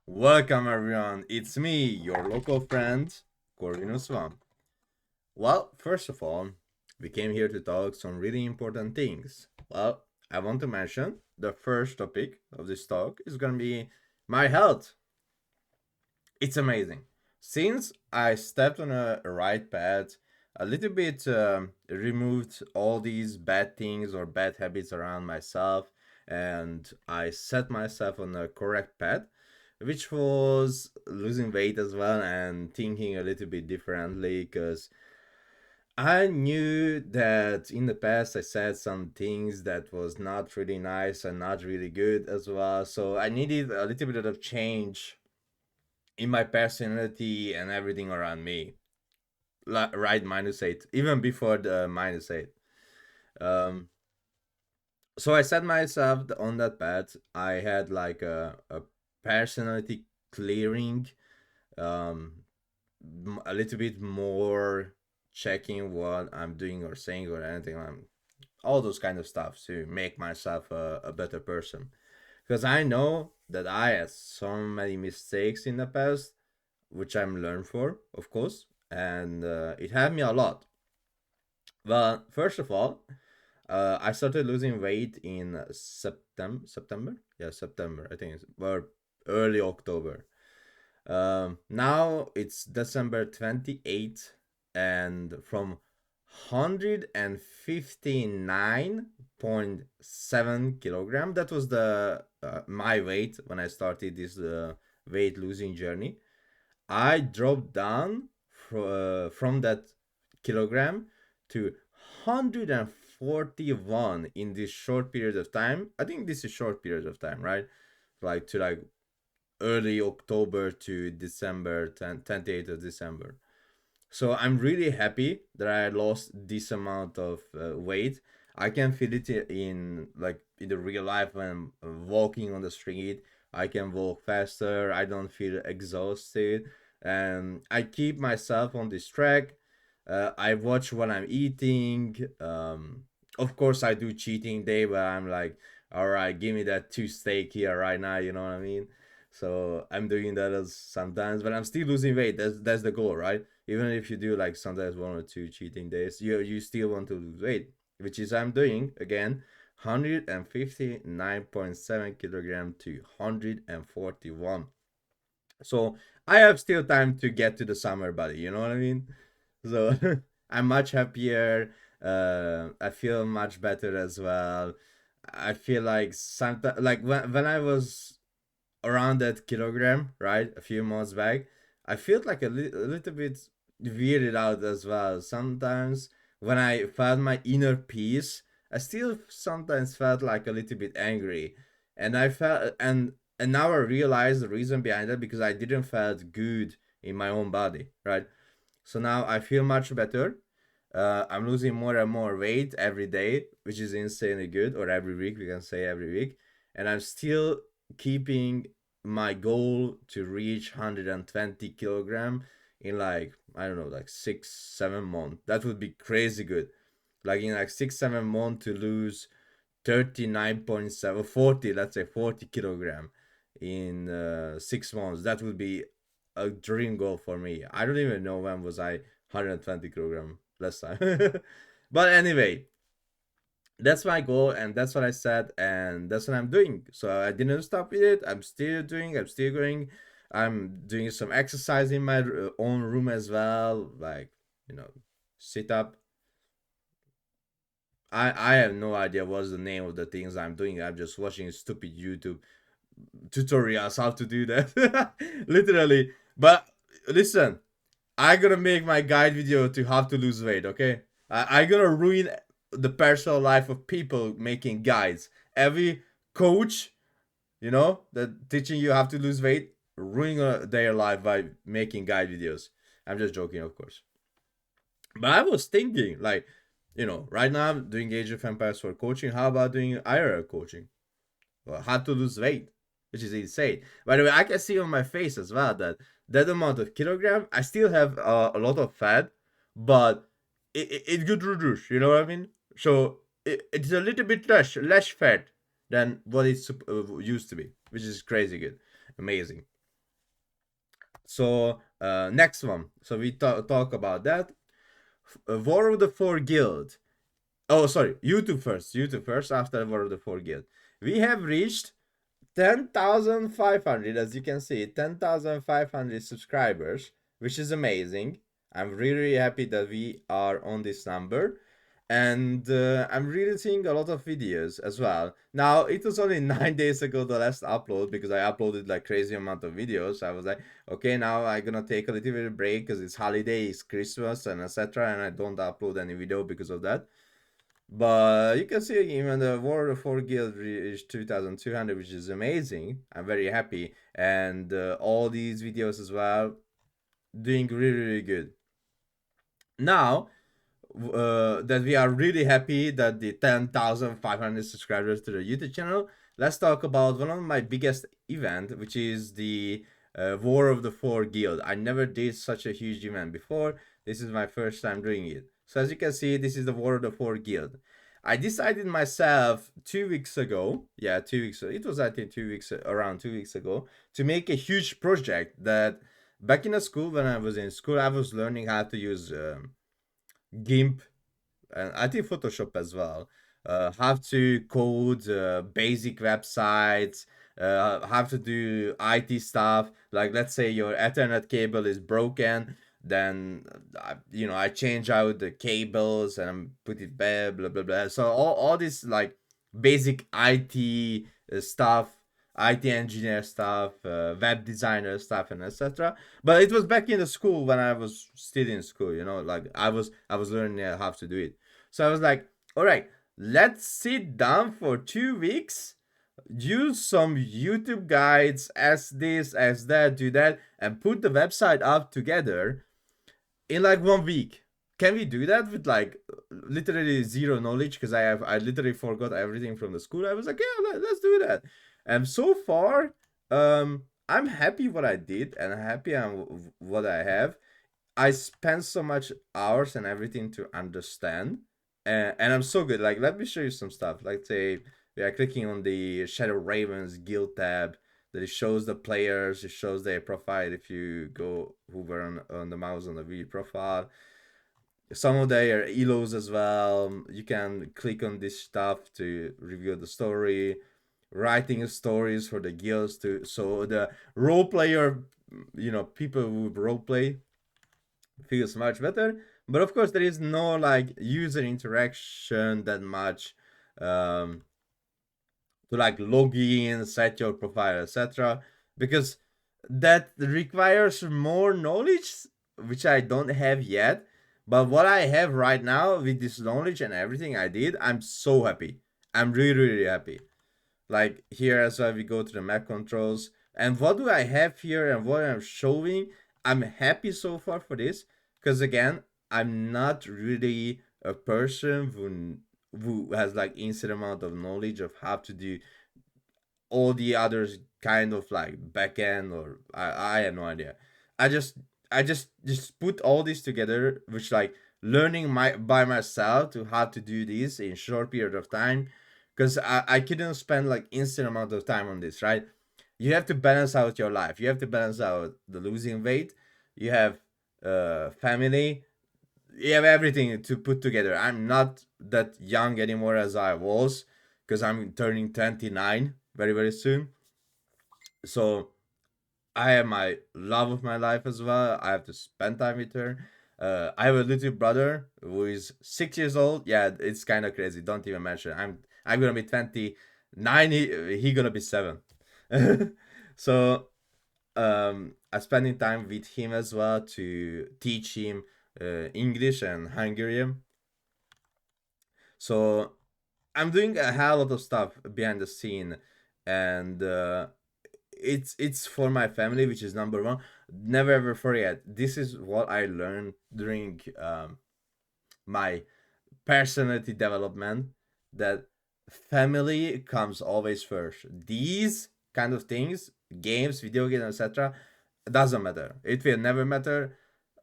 Welcome everyone, it's me, your local friend, Corvinus One. Well, first of all, we came here to talk some really important things. Well, I want to mention the first topic of this talk is gonna be my health. It's amazing. Since I stepped on a right path, a little bit removed all these bad things or bad habits around myself, and I set myself on a correct path, which was losing weight as well and thinking a little bit differently because I knew that in the past I said some things that was not really nice and not really good as well. So I needed a little bit of change in my personality and everything around me. Right, -8, even before the -8. Um, so I set myself on that path. I had like a personality clearing, um, a little bit more checking what I'm doing or saying or anything. All those kind of stuff to make myself a better person. Because I know that I had so many mistakes in the past which I'm learned for, of course, and it helped me a lot. Well, first of all, I started losing weight in September, yeah, September. I think it's or early October. Now it's December 28th, and from 159.7 kilogram. That was the my weight when I started this weight losing journey. I dropped down from that kilogram to 141 in this short period of time. I think this is short period of time, right? Like to like early October to December 28th of December. So I'm really happy that I lost this amount of weight. I can feel it in like in the real life when I'm walking on the street. I can walk faster. I don't feel exhausted, and I keep myself on this track. I watch what I'm eating. Of course, I do cheating day, but I'm like, all right, give me that two steak here right now. You know what I mean? So I'm doing that as sometimes, but I'm still losing weight. That's the goal, right? Even if you do like sometimes one or two cheating days, you still want to lose weight, which is I'm doing again, 159.7 kilogram to 141. So I have still time to get to the summer body. You know what I mean? So I'm much happier. I feel much better as well. I feel like sometimes, like when I was around that kilogram, right? A few months back, I felt like a little bit weirded out as well. Sometimes when I felt my inner peace, I still sometimes felt like a little bit angry, and I felt and now I realize the reason behind that because I didn't felt good in my own body, right? So now I feel much better. I'm losing more and more weight every day, which is insanely good, or every week, we can say every week. And I'm still keeping my goal to reach 120 kilogram in like, I don't know, like 6, 7 months. That would be crazy good. Like in like 6, 7 months to lose 39.7, 40, let's say 40 kilogram in 6 months. That would be a dream goal for me. I don't even know when was I 120 kilogram last time. But anyway, that's my goal and that's what I said and that's what I'm doing. So I didn't stop with it. I'm still doing, I'm still going. I'm doing some exercise in my own room as well, like, you know, sit up. I have no idea what's the name of the things I'm doing. I'm just watching stupid YouTube tutorials how to do that. Literally. But listen, I gonna make my guide video to how to lose weight, okay? I gonna ruin the personal life of people making guides. Every coach, that teaching you how to lose weight, ruining their life by making guide videos. I'm just joking, of course. But I was thinking, like, right now I'm doing Age of Empires for coaching. How about doing IRL coaching? Well, how to lose weight, which is insane. By the way, I can see on my face as well that that amount of kilogram, I still have a lot of fat, but it could reduce. You know what I mean? So it's a little bit less fat than what it used to be, which is crazy good, amazing. So next one. So we talk about that. War of the Four Guild. Oh, sorry. YouTube first. YouTube first. After War of the Four Guild, we have reached 10,500. As you can see, 10,500 subscribers, which is amazing. I'm really happy that we are on this number, and I'm really seeing a lot of videos as well. Now it was only 9 days ago the last upload, because I uploaded like crazy amount of videos. I was like, okay, now I'm gonna take a little bit of break because it's holiday, it's Christmas, and etc. And I don't upload any video because of that. But you can see even the World of 4 Guild reached 2,200, which is amazing. I'm very happy, and all these videos as well doing really really good. Now that we are really happy that the 10,500 subscribers to the YouTube channel, let's talk about one of my biggest event, which is the War of the Four Guild. I never did such a huge event before. This is my first time doing it. So as you can see, this is the War of the Four Guild. I decided myself 2 weeks ago, yeah, 2 weeks ago, it was I think 2 weeks, around 2 weeks ago, to make a huge project that back in the school, when I was in school, I was learning how to use GIMP, and I think Photoshop as well. Have to code basic websites, have to do IT stuff. Like, let's say your Ethernet cable is broken, then I change out the cables and put it back, blah blah blah. So all this like basic IT stuff, IT engineer stuff, web designer stuff, and etc. But it was back in the school when I was still in school. Like I was learning how to do it. So I was like, all right, let's sit down for 2 weeks, use some YouTube guides, as this, as that, do that, and put the website up together in like 1 week. Can we do that with like literally zero knowledge? Because I literally forgot everything from the school. I was like, yeah, let's do that. And so far, I'm happy what I did, and happy on what I have. I spent so much hours and everything to understand, and I'm so good. Like, let me show you some stuff. Like, say we are clicking on the Shadow Ravens Guild tab, that it shows the players, it shows their profile. If you go hover on the mouse on the view profile, some of their elos as well. You can click on this stuff to review the story, writing stories for the guilds to, so the role player, people who role play feels much better. But of course, there is no like user interaction that much, um, to like log in, set your profile, etc. Because that requires more knowledge, which I don't have yet. But what I have right now with this knowledge and everything I did, I'm so happy. I'm really, really happy. Like here as well, we go to the map controls. And what do I have here and what I'm showing? I'm happy so far for this. Because again, I'm not really a person who has like insane amount of knowledge of how to do all the others kind of like backend, or I have no idea. I just put all this together, which like learning by myself to how to do this in short period of time, because I couldn't spend like instant amount of time on this, right? You have to balance out your life. You have to balance out the losing weight. You have family. You have everything to put together. I'm not that young anymore as I was, because I'm turning 29 very very soon. So I have my love of my life as well. I have to spend time with her. I have a little brother who is 6 years old. Yeah, it's kind of crazy. Don't even mention. I'm gonna be 29. He gonna be 7. So I'm spending time with him as well to teach him English and Hungarian. So I'm doing a hell lot of stuff behind the scene, and it's for my family, which is number one. Never ever forget. This is what I learned during my personality development. That family comes always first. These kind of things, games, video games, etc., doesn't matter. It will never matter.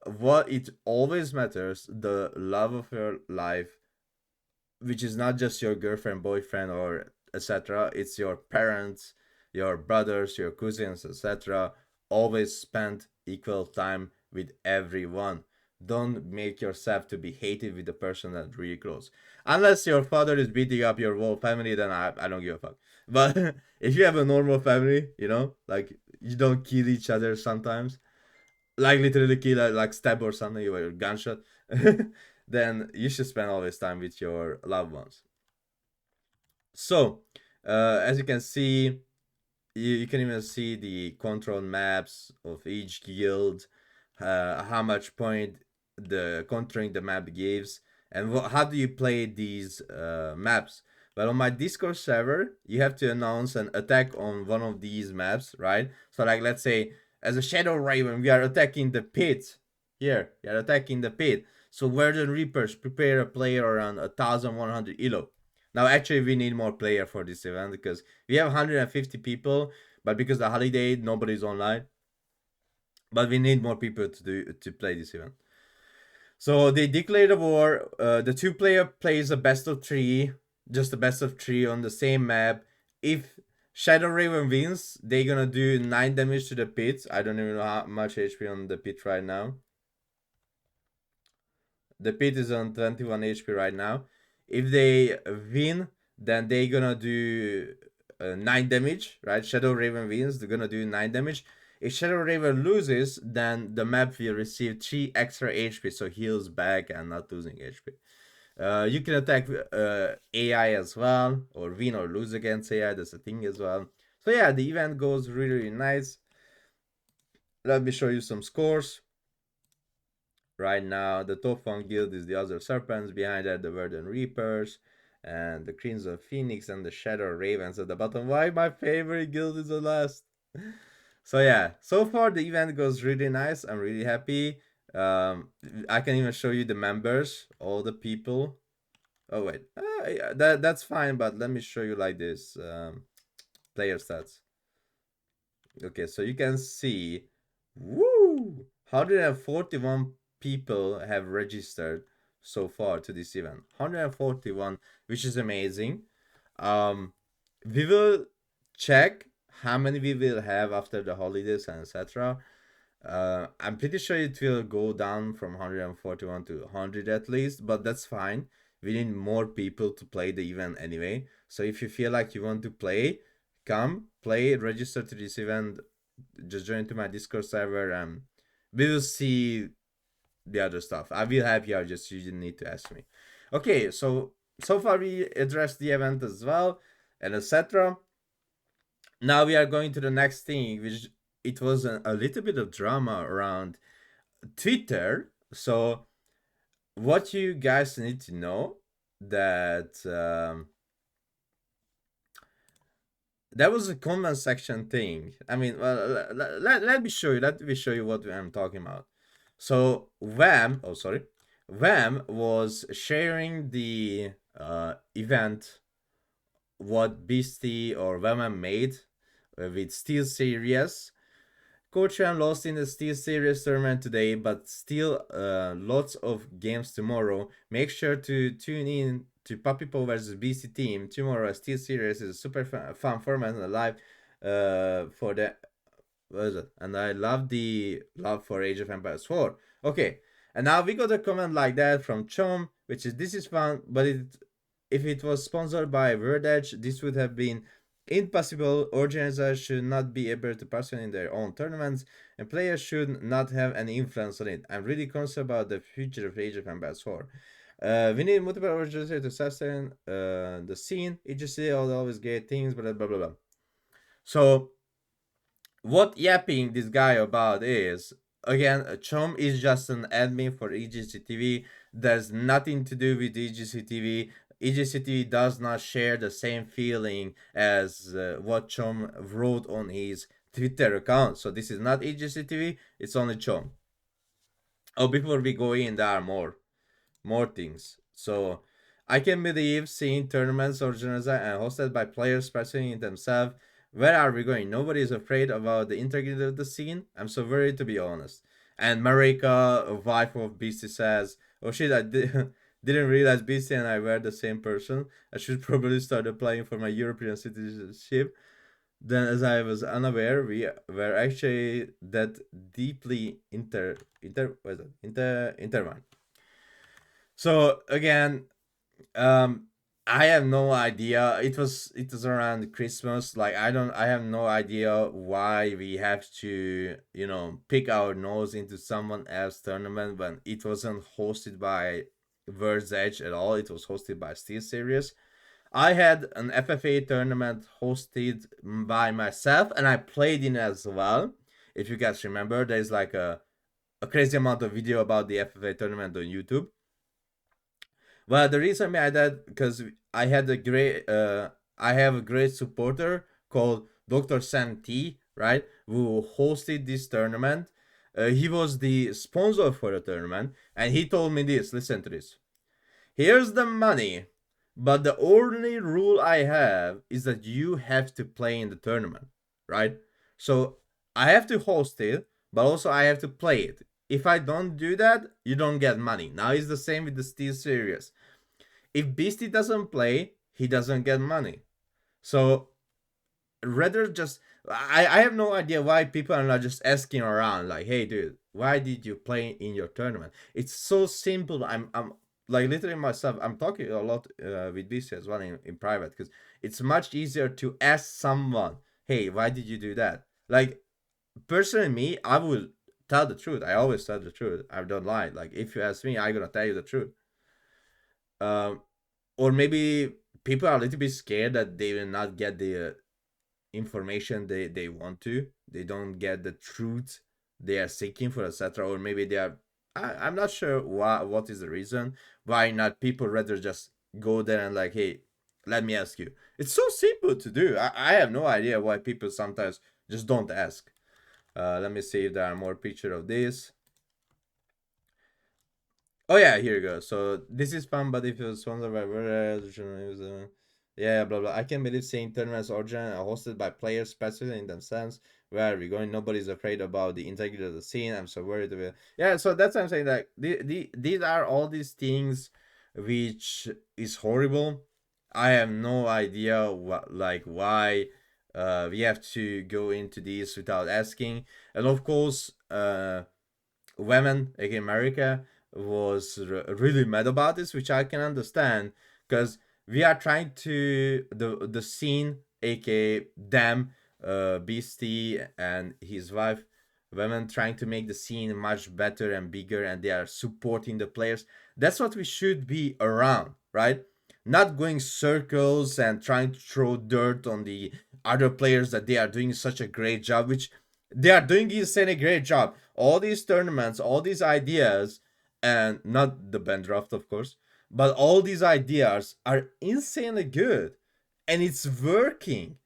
What it always matters, the love of your life, which is not just your girlfriend, boyfriend, or etc. It's your parents, your brothers, your cousins, etc. Always spend equal time with everyone. Don't make yourself to be hated with the person that really close. Unless your father is beating up your whole family, then I don't give a fuck. But if you have a normal family, like you don't kill each other sometimes, like literally kill, like stab or something, or a gunshot, then you should spend all this time with your loved ones. So, as you can see, you can even see the control maps of each guild, how much point the controlling the map gives, and how do you play these maps. Well, on my Discord server, you have to announce an attack on one of these maps, right? So like, let's say as a Shadow Raven, we are attacking the pit. Here, we are attacking the pit. So Verdant Reapers prepare a player around 1100 elo. Now actually we need more player for this event because we have 150 people, but because the holiday nobody's online. But we need more people to play this event. So they declared a war. The two-player plays a best of three, just a best of three on the same map. If Shadow Raven wins, they're gonna do 9 damage to the pit. I don't even know how much HP on the pit right now. The pit is on 21 HP right now. If they win, then they're gonna do 9 damage, right? Shadow Raven wins, they're gonna do 9 damage. If Shadow Raven loses, then the map will receive 3 extra HP, so heals back and not losing HP. You can attack AI as well, or win or lose against AI, that's a thing as well. So yeah, the event goes really, really nice. Let me show you some scores. Right now, the top one guild is the Other Serpents, behind that the Verdant Reapers, and the Crimson Phoenix and the Shadow Ravens at the bottom. Why my favorite guild is the last? So yeah, so far the event goes really nice. I'm really happy. I can even show you the members, all the people. Oh wait, yeah, that's fine, but let me show you like this, player stats. Okay, so you can see, woo, 141 people have registered so far to this event. 141, which is amazing. We will check how many we will have after the holidays and etc. I'm pretty sure it will go down from 141 to 100 at least, but that's fine. We need more people to play the event anyway. So if you feel like you want to play, come play, register to this event, just join to my Discord server, and we will see the other stuff. I will help you out, just you didn't need to ask me. Okay, so far we addressed the event as well, and etc. Now we are going to the next thing, which it was a little bit of drama around Twitter. So what you guys need to know that that was a comment section thing. I mean, well, let me show you. Let me show you what I'm talking about. So Vam was sharing the event what Beastie or Vam made with Steel Series. Coach Ram lost in the Steel Series tournament today, but still lots of games tomorrow. Make sure to tune in to Puppy Pow versus BC Team tomorrow. Steel Series is a super fun format and live for the. What is it? And I love the love for Age of Empires 4. Okay, and now we got a comment like that from Chom, which is this is fun, but if it was sponsored by Word Edge, this would have been impossible. Organizers should not be able to participate in their own tournaments, and players should not have any influence on it. I'm really concerned about the future of Age of Empires 4. We need multiple organizers to sustain the scene. EGC always get things, blah blah blah blah. So, what yapping this guy about is, again, Chom is just an admin for EGCTV. There's nothing to do with EGCTV. EGCTV does not share the same feeling as what Chom wrote on his Twitter account. So this is not EGCTV, it's only Chom. Oh, before we go in, there are more things. So I can believe seeing tournaments organized and hosted by players pursuing themselves. Where are we going? Nobody is afraid about the integrity of the scene. I'm so worried, to be honest. And Marika, wife of Beastie, says, "Oh shit, I didn't realize Beastie and I were the same person. I should probably start applying for my European citizenship." then, as I was unaware, we were actually that deeply what is it? Intertwined. So again, um, I have no idea. It was around Christmas. Like I have no idea why we have to pick our nose into someone else's tournament when it wasn't hosted by World's Edge at all. It was hosted by Steel Series. I had an FFA tournament hosted by myself, and I played in as well. If you guys remember, there's like a crazy amount of video about the FFA tournament on YouTube. Well, the reason behind that because I have a great supporter called Dr. Sam T, right? Who hosted this tournament. He was the sponsor for the tournament, and he told me this. Listen to this. Here's the money, but the only rule I have is that you have to play in the tournament, right? So I have to host it, but also I have to play it. If I don't do that, you don't get money. Now it's the same with the Steel Series. If Beastie doesn't play, he doesn't get money. So rather just I have no idea why people are not just asking around like, hey dude, why did you play in your tournament? It's so simple. I'm like literally myself. I'm talking a lot with BC as well in private because it's much easier to ask someone, hey, why did you do that? Like personally, me, I would tell the truth. I always tell the truth. I don't lie. Like if you ask me, I'm gonna tell you the truth. Um, or maybe people are a little bit scared that they will not get the information they want to. They don't get the truth they are seeking for, etc. Or maybe they are. I'm not sure what is the reason why not people rather just go there and like, hey, let me ask you. It's so simple to do. I have no idea why people sometimes just don't ask. Let me see if there are more picture of this. Oh yeah, here you go. So this is fun, but if it was sponsored by yeah, blah blah. I can't believe saying tournaments origin are hosted by players specifically in themselves. Where are we going? Nobody's afraid about the integrity of the scene. I'm so worried of it. Yeah, so that's what I'm saying. That these are all these things which is horrible. I have no idea what like why we have to go into these without asking. And of course, women, like in America, was really mad about this, which I can understand because we are trying to the scene, aka them, Beastie and his wife, women trying to make the scene much better and bigger, and they are supporting the players. That's what we should be around, right? Not going circles and trying to throw dirt on the other players that they are doing such a great job, which they are doing insanely great job. All these tournaments, all these ideas, and not the band draft, of course, but all these ideas are insanely good, and it's working.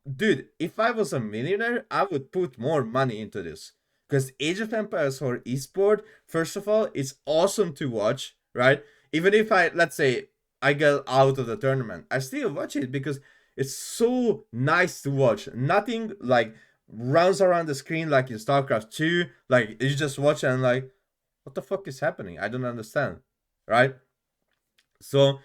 Dude, if I was a millionaire, I would put more money into this. Because Age of Empires for esport, first of all, it's awesome to watch, right? Even if let's say, I get out of the tournament, I still watch it because it's so nice to watch. Nothing like runs around the screen like in StarCraft 2. Like, you just watch and like, what the fuck is happening? I don't understand, right? So,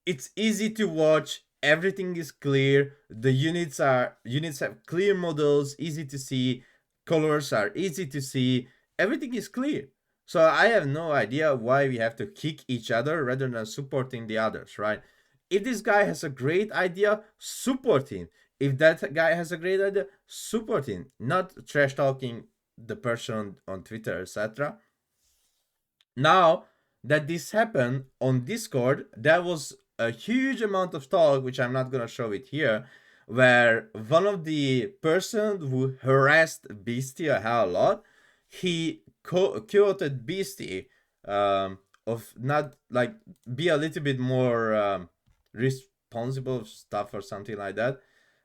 it's easy to watch, everything is clear, the units have clear models, easy to see, colors are easy to see, everything is clear. So I have no idea why we have to kick each other rather than supporting the others, right? If this guy has a great idea, support him. If that guy has a great idea, support him, not trash talking the person on Twitter, etc. Now that this happened on Discord, there was a huge amount of talk, which I'm not gonna show it here, where one of the person who harassed Beastie a hell a lot, he quoted Beastie of not like be a little bit more responsible of stuff or something like that.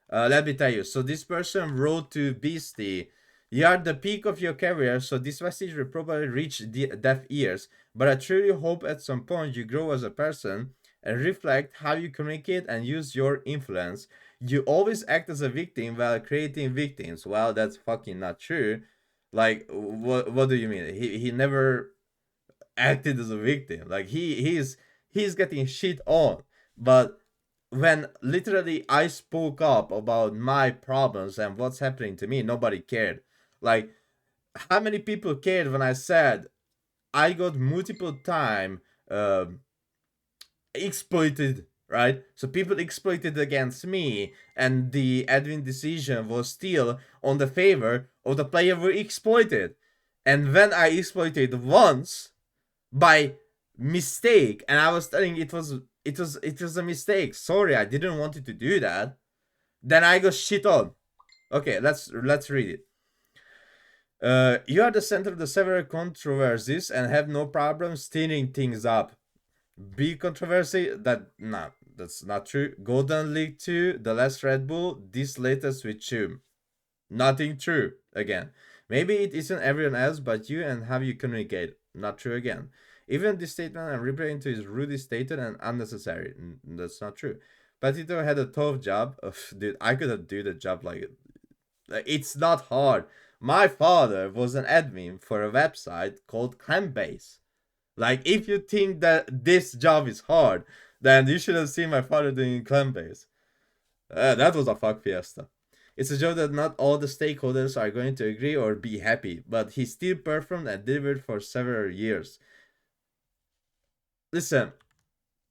Let me tell you. So this person wrote to Beastie, "You are the peak of your career, so this message will probably reach deaf ears. But I truly hope at some point you grow as a person and reflect how you communicate and use your influence. You always act as a victim while creating victims." Well, that's fucking not true. Like, what do you mean? He never acted as a victim. Like he's getting shit on, but when literally I spoke up about my problems and what's happening to me, nobody cared. Like, how many people cared when I said I got multiple time exploited, right? So people exploited against me, and the admin decision was still on the favor of the player who exploited. And when I exploited once by mistake, and I was telling it was a mistake. Sorry, I didn't want you to do that. Then I got shit on. Okay, let's read it. You are the center of the several controversies and have no problem stirring things up. Big controversy? That's not true. Golden League 2, The Last Red Bull, this latest with you. Nothing true, again. Maybe it isn't everyone else but you and how you communicate. Not true again. Even this statement I'm replaying to is rudely stated and unnecessary. That's not true. Patito had a tough job. Ugh, dude, I couldn't do the job like it's not hard. My father was an admin for a website called Clambase. Like, if you think that this job is hard, then you should have seen my father doing Clambase. That was a fuck fiesta. It's a job that not all the stakeholders are going to agree or be happy, but he still performed and delivered for several years. Listen,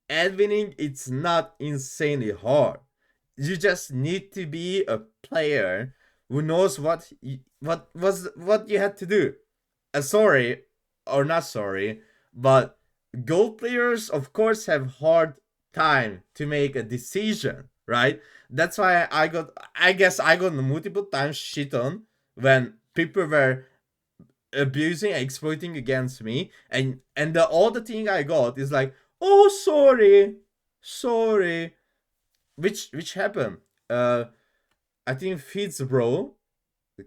adminning it's not insanely hard. You just need to be a player who knows what you had to do. Sorry or not sorry, but gold players of course have hard time to make a decision, right? That's why I guess I got multiple times shit on when people were abusing and exploiting against me, and the all the thing I got is like, oh sorry, which happened. I think Fitz Bro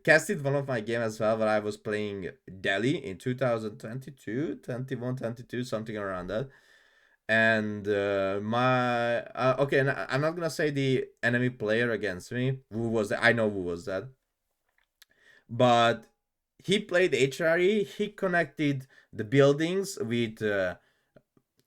casted one of my game as well when I was playing Delhi in 2022, 21, 22, something around that. And my okay, and I'm not gonna say the enemy player against me. Who was that? I know who was that. But he played HRE. He connected the buildings with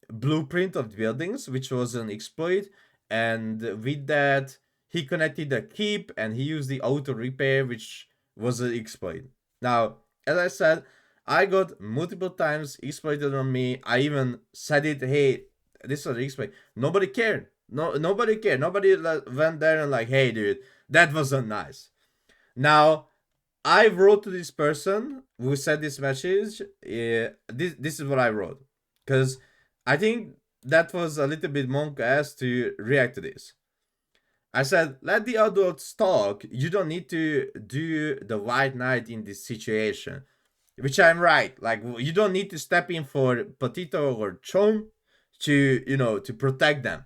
blueprint of the buildings, which was an exploit. And with that, he connected the keep and he used the auto repair, which was an exploit. Now, as I said, I got multiple times exploited on me. I even said it, hey, this was an exploit. Nobody cared. Nobody cared. Nobody went there and like, hey, dude, that wasn't nice. Now, I wrote to this person who said this message. This is what I wrote, because I think that was a little bit monk ass to react to this. I said, let the adults talk. You don't need to do the white knight in this situation. Which I'm right. Like, you don't need to step in for Potito or Chom to protect them.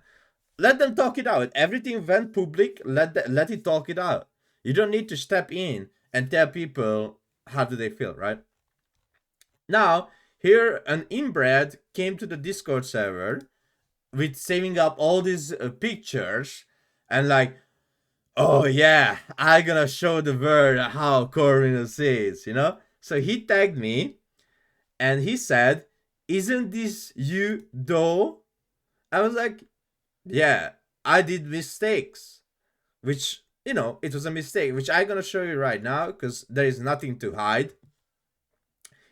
Let them talk it out. Everything went public. Let it talk it out. You don't need to step in and tell people how do they feel, right? Now, here an inbred came to the Discord server with saving up all these pictures and like, oh yeah, I gonna show the world how Corvinus is. So he tagged me and he said, isn't this you though? I was like, yeah, I did mistakes, which, it was a mistake, which I'm gonna show you right now because there is nothing to hide.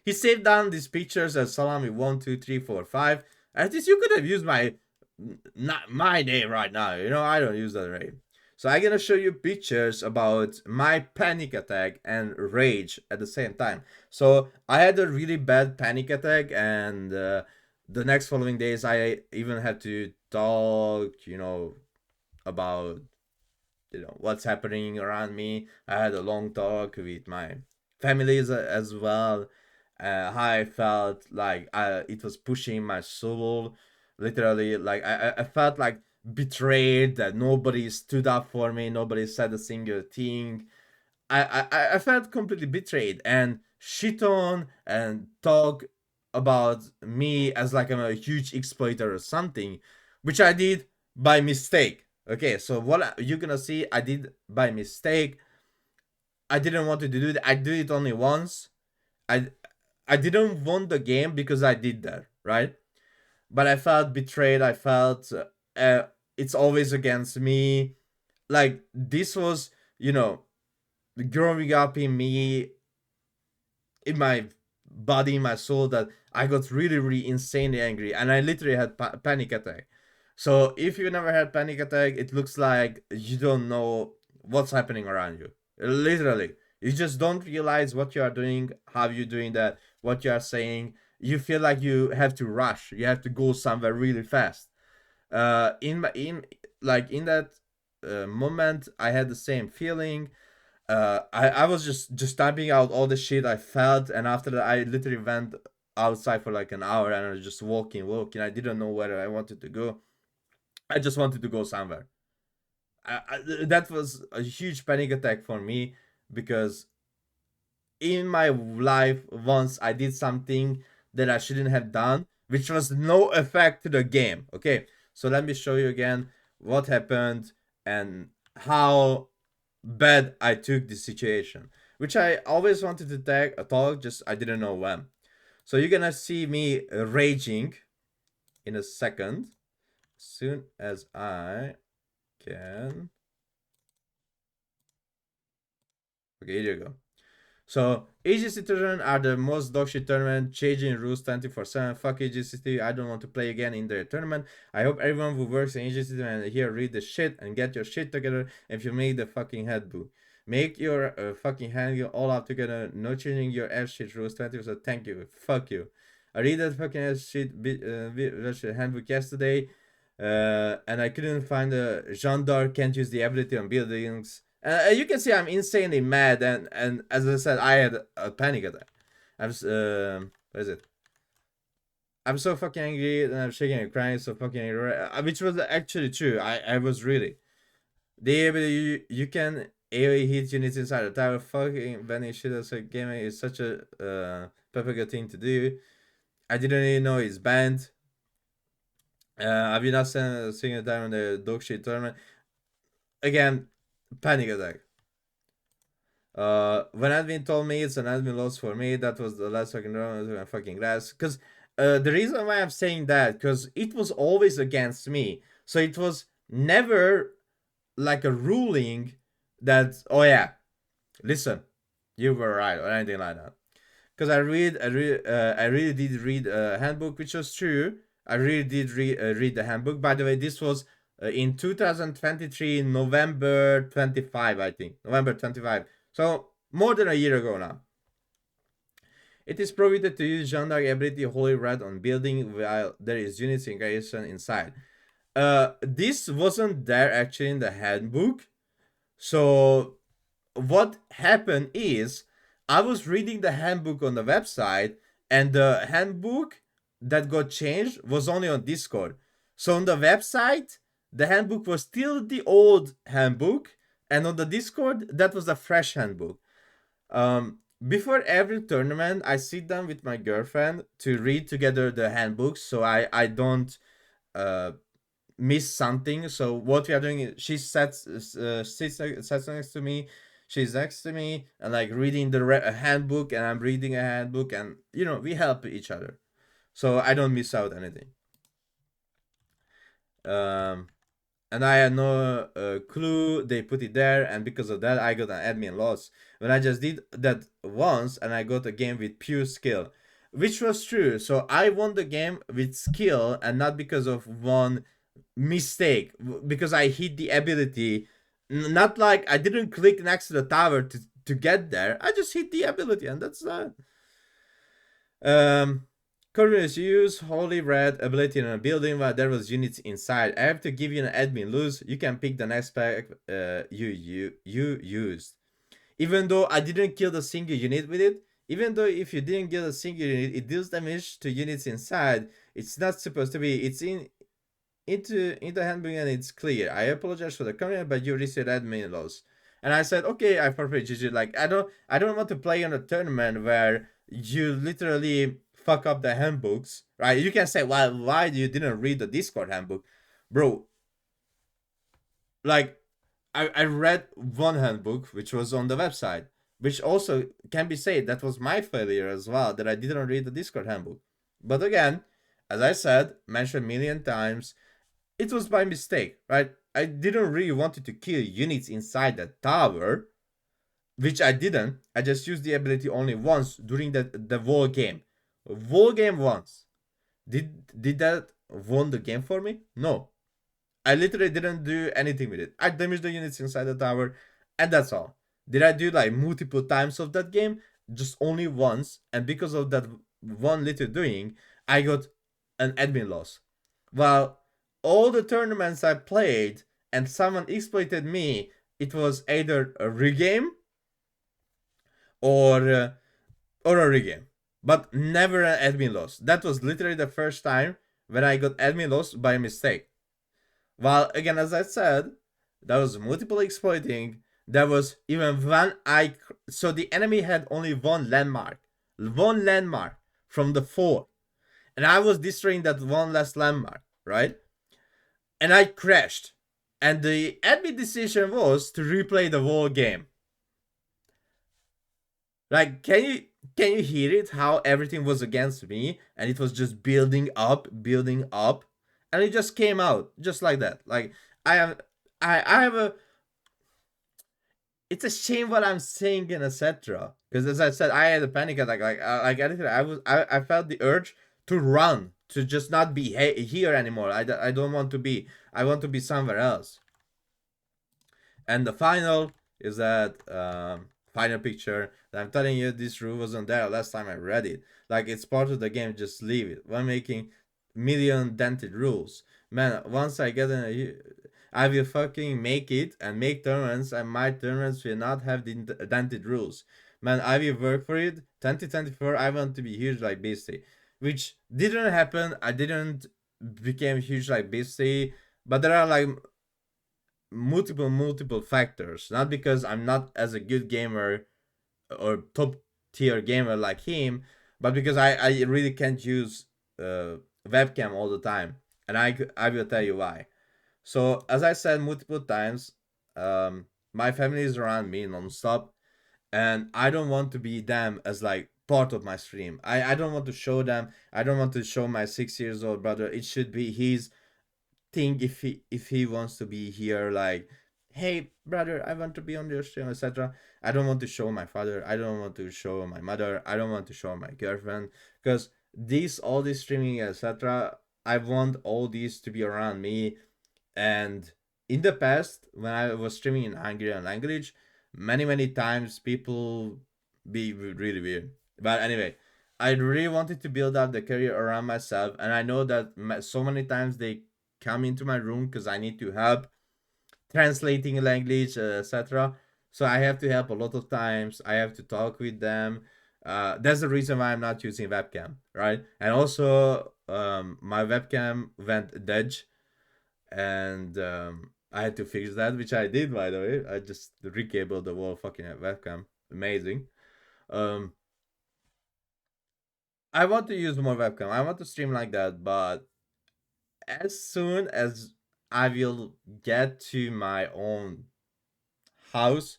He saved down these pictures as Salami 1, 2, 3, 4, 5. At least you could have used not my name right now. I don't use that name. So I'm gonna show you pictures about my panic attack and rage at the same time. So I had a really bad panic attack, and the next following days I even had to talk, about what's happening around me. I had a long talk with my families as well. How I felt like it was pushing my soul, literally. Like I felt like betrayed, that nobody stood up for me, nobody said a single thing. I felt completely betrayed and shit on and talk about me as like I'm a huge exploiter or something, which I did by mistake. Okay, so what you're gonna see, I did by mistake. I didn't want to do that. I did it only once. I I didn't want the game because I did that, right? But I felt betrayed. I felt it's always against me. Like this was, you know, growing up in me, in my body, in my soul, that I got really, really insanely angry, and I literally had panic attack. So if you never had panic attack, it looks like you don't know what's happening around you. Literally, you just don't realize what you are doing, how you're doing that, what you are saying. You feel like you have to rush. You have to go somewhere really fast. In that moment, I had the same feeling. I was just typing out all the shit I felt, and after that, I literally went outside for like an hour, and I was just walking. I didn't know where I wanted to go. I just wanted to go somewhere. That was a huge panic attack for me, because in my life once I did something that I shouldn't have done, which was no effect to the game. Okay, so let me show you again what happened and how bad I took the situation, which I always wanted to talk, just I didn't know when. So you're gonna see me raging in a second, as soon as I can. Okay, here you go. So AGC tournament are the most dogshit tournament, changing rules 24/7. Fuck AGC, I don't want to play again in their tournament. I hope everyone who works in AGC and here read the shit and get your shit together. If you make the fucking handbook, make your fucking handbook all up together. No changing your F shit rules 24. Thank you. Fuck you. I read that fucking F shit handbook yesterday, and I couldn't find the gendarme can't use the ability on buildings. You can see I'm insanely mad, and as I said, I had a panic attack. What is it? I'm so fucking angry, and I'm shaking and crying, so fucking angry, which was actually true. I was really. You can AOE hit units inside the tower. Fucking banning shit as a gamer is such a perfect thing to do. I didn't even know it's banned. I've been not seen a single time on the dog shit tournament. Again, panic attack. When admin told me it's an admin loss for me, that was the last fucking round of my fucking grass. Because the reason why I'm saying that, because it was always against me. So it was never like a ruling that, oh yeah, listen, you were right, or anything like that. Because I really did read a handbook, which was true. I really did read the handbook. By the way, this was in 2023, November 25, I think. November 25. So, more than a year ago now. It is prohibited to use gendarme ability Holy Red on building while there is units in garrison inside. This wasn't there actually in the handbook. So, what happened is, I was reading the handbook on the website, and the handbook that got changed was only on Discord. So on the website, the handbook was still the old handbook, and on the Discord, that was a fresh handbook. Before every tournament, I sit down with my girlfriend to read together the handbooks, so I don't miss something. So what we are doing is she sits next to me, she's next to me, and like reading the handbook, and I'm reading a handbook, and we help each other, so I don't miss out anything. Um, and I had no clue they put it there, and because of that, I got an admin loss. When I just did that once, and I got a game with pure skill, which was true. So I won the game with skill, and not because of one mistake, because I hit the ability. Not like I didn't click next to the tower to get there. I just hit the ability, and that's that. Corvinus, use Holy Red ability in a building while there was units inside. I have to give you an admin lose. You can pick the next pack you used. Even though I didn't kill the single unit with it, even though if you didn't kill a single unit, it deals damage to units inside. It's not supposed to be. It's into the handbook, and it's clear. I apologize for the comment, but you received admin loss. And I said, okay, I forfeit GG. Like I don't want to play on a tournament where you literally fuck up the handbooks, right? You can say, well, why you didn't read the Discord handbook, bro? Like I read one handbook which was on the website, which also can be said that was my failure as well, that I didn't read the Discord handbook. But again, as I said, mentioned a million times, it was by mistake, right? I didn't really wanted to kill units inside the tower, which I didn't. I just used the ability only once during the whole game. Whole game once. Did that won the game for me? No. I literally didn't do anything with it. I damaged the units inside the tower, and that's all. Did I do like multiple times of that game? Just only once, and because of that one little doing, I got an admin loss. Well, all the tournaments I played and someone exploited me, it was either a regame or uh, or a regame, but never an admin loss. That was literally the first time when I got admin loss by mistake. While again, as I said, there was multiple exploiting. There was even one so the enemy had only one landmark from the four, and I was destroying that one last landmark, right? And I crashed, and the admin decision was to replay the whole game. Like, can you hear it? How everything was against me, and it was just building up, and it just came out just like that. Like I have, I have a. It's a shame what I'm saying and etc. Because as I said, I had a panic attack. Like anything, I felt the urge to run, to just not be here anymore. I don't want to be. I want to be somewhere else. And the final is that final picture that I'm telling you, this rule wasn't there last time I read it. Like, it's part of the game, just leave it. When making million dented rules, man, once I get in I will fucking make it and make tournaments, and my tournaments will not have the dented rules. Man, I will work for it. 2024, I want to be huge like Beastie, which didn't happen. I didn't became huge like Beastie, but there are like multiple factors. Not because I'm not as a good gamer or top tier gamer like him, but because I really can't use webcam all the time, and I will tell you why. So as I said multiple times, my family is around me non-stop, and I don't want to be them as like part of my stream. I don't want to show them. I don't want to show my 6 years old brother. It should be his thing if he wants to be here, like, hey brother, I want to be on your stream, etc. I don't want to show my father, I don't want to show my mother, I don't want to show my girlfriend, because all this streaming, etc., I want all these to be around me. And in the past, when I was streaming in Hungarian language, many times people be really weird. But anyway, I really wanted to build up the career around myself, and I know that so many times they come into my room because I need to help translating language, etc. So I have to help a lot of times. I have to talk with them. That's the reason why I'm not using webcam, right? And also, my webcam went dead, and I had to fix that, which I did, by the way. I just recabled the whole fucking webcam. Amazing. Um, I want to use more webcam. I want to stream like that, but as soon as I will get to my own house,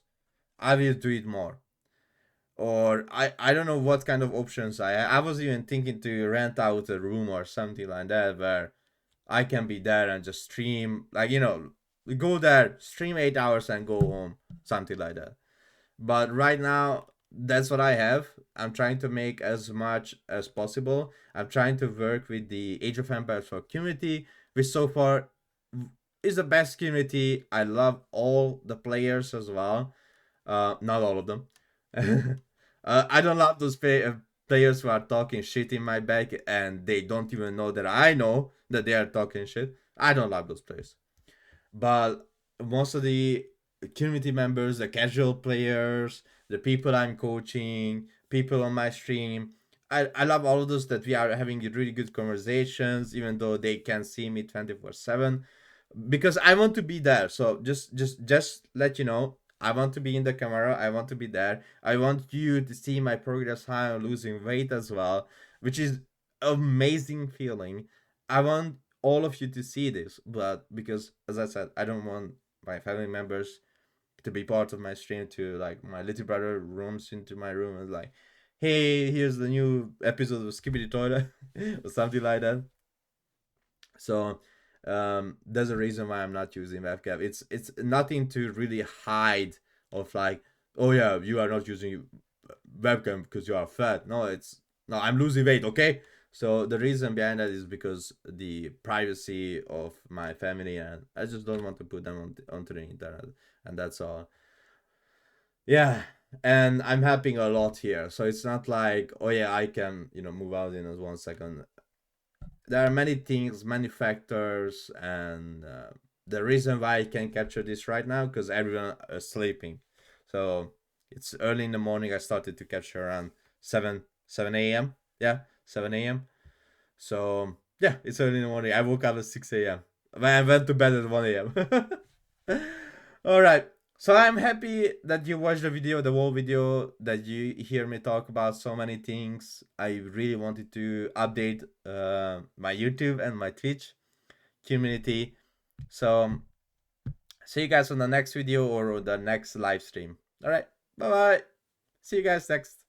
I will do it more. Or I don't know what kind of options I was even thinking to rent out a room or something like that where I can be there and just stream, like, go there, stream 8 hours and go home, something like that. But right now, that's what I have. I'm trying to make as much as possible. I'm trying to work with the Age of Empires 4 community, which so far is the best community. I love all the players as well. Not all of them. I don't love those players who are talking shit in my back and they don't even know that I know that they are talking shit. I don't love those players. But most of the community members, the casual players, the people I'm coaching, people on my stream, I love all of those, that we are having really good conversations, even though they can't see me 24/7, because I want to be there. So just let you know, I want to be in the camera. I want to be there. I want you to see my progress, how I'm losing weight as well, which is amazing feeling. I want all of you to see this, but because, as I said, I don't want my family members to be part of my stream, to like my little brother roams into my room and like, hey, here's the new episode of Skippity Toilet or something like that. So There's a reason why I'm not using webcam. It's nothing to really hide of like, oh yeah, you are not using webcam because you are fat. No, it's no, I'm losing weight. Okay, so the reason behind that is because the privacy of my family, and I just don't want to put them onto the internet, and that's all. Yeah, and I'm helping a lot here, so it's not like, oh yeah, I can move out in 1 second. There are many things, many factors, and the reason why I can capture this right now because everyone is sleeping. So it's early in the morning. I started to capture around 7 a.m. Yeah, 7 a.m. So yeah, it's early in the morning. I woke up at 6 a.m. I went to bed at 1 a.m. All right. So I'm happy that you watched the video, the whole video, that you hear me talk about so many things. I really wanted to update my YouTube and my Twitch community. So see you guys on the next video or the next live stream. All right. Bye bye. See you guys next.